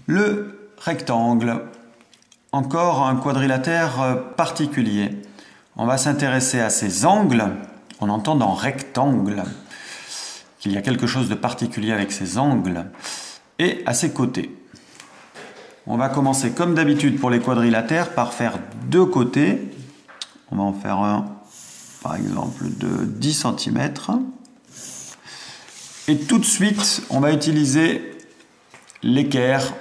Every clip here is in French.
Le rectangle, encore un quadrilatère particulier. On va s'intéresser à ses angles. On entend dans rectangle qu'il y a quelque chose de particulier avec ses angles et à ses côtés. On va commencer comme d'habitude pour les quadrilatères par faire deux côtés. On va en faire un par exemple de 10 cm. Et tout de suite, on va utiliser l'équerre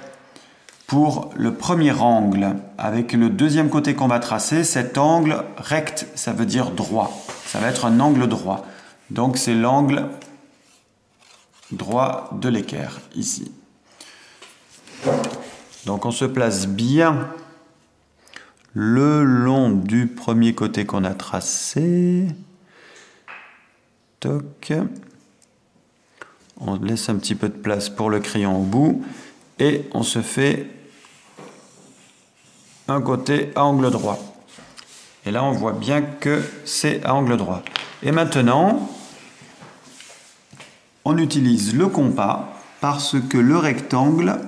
pour le premier angle. Avec le deuxième côté qu'on va tracer, cet angle recte, ça veut dire droit. Ça va être un angle droit. Donc c'est l'angle droit de l'équerre, ici. Donc on se place bien le long du premier côté qu'on a tracé. Toc. On laisse un petit peu de place pour le crayon au bout. Et on se fait un côté à angle droit. Et là, on voit bien que c'est à angle droit. Et maintenant, on utilise le compas parce que le rectangle,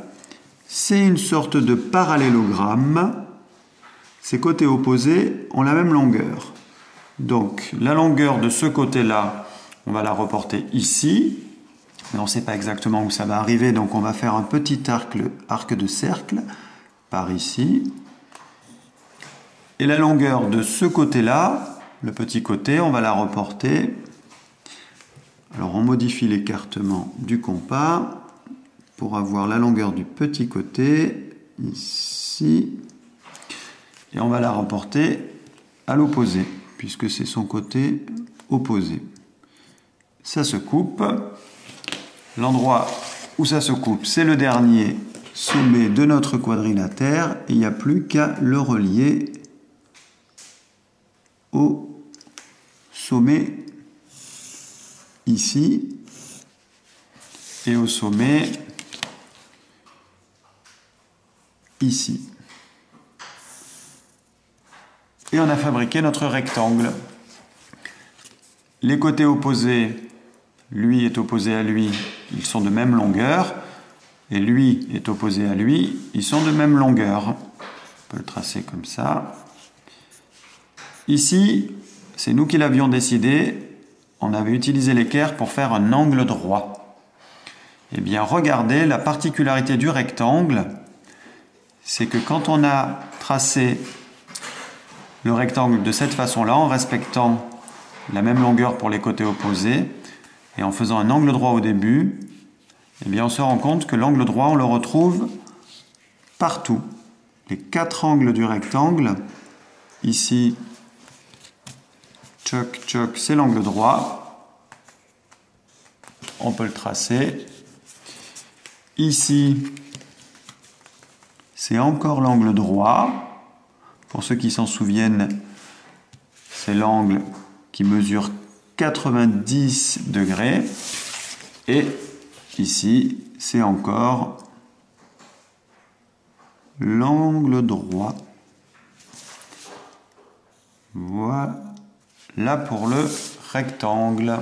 c'est une sorte de parallélogramme. Ces côtés opposés ont la même longueur. Donc, la longueur de ce côté-là, on va la reporter ici. Mais on ne sait pas exactement où ça va arriver, donc on va faire un petit arc de cercle par ici. Et la longueur de ce côté-là, le petit côté, on va la reporter. Alors on modifie l'écartement du compas pour avoir la longueur du petit côté, ici. Et on va la reporter à l'opposé, puisque c'est son côté opposé. Ça se coupe. L'endroit où ça se coupe, c'est le dernier sommet de notre quadrilatère. Et il n'y a plus qu'à le relier au sommet ici et au sommet ici. Et on a fabriqué notre rectangle. Les côtés opposés, lui est opposé à lui, ils sont de même longueur. Et lui est opposé à lui, ils sont de même longueur. On peut le tracer comme ça. Ici, c'est nous qui l'avions décidé. On avait utilisé l'équerre pour faire un angle droit. Eh bien, regardez, la particularité du rectangle, c'est que quand on a tracé le rectangle de cette façon-là, en respectant la même longueur pour les côtés opposés, et en faisant un angle droit au début, eh bien, on se rend compte que l'angle droit, on le retrouve partout. Les quatre angles du rectangle, ici, tchoc, tchoc, c'est l'angle droit. On peut le tracer. Ici, c'est encore l'angle droit. Pour ceux qui s'en souviennent, c'est l'angle qui mesure 90 degrés. Et ici, c'est encore l'angle droit. Voilà pour le rectangle.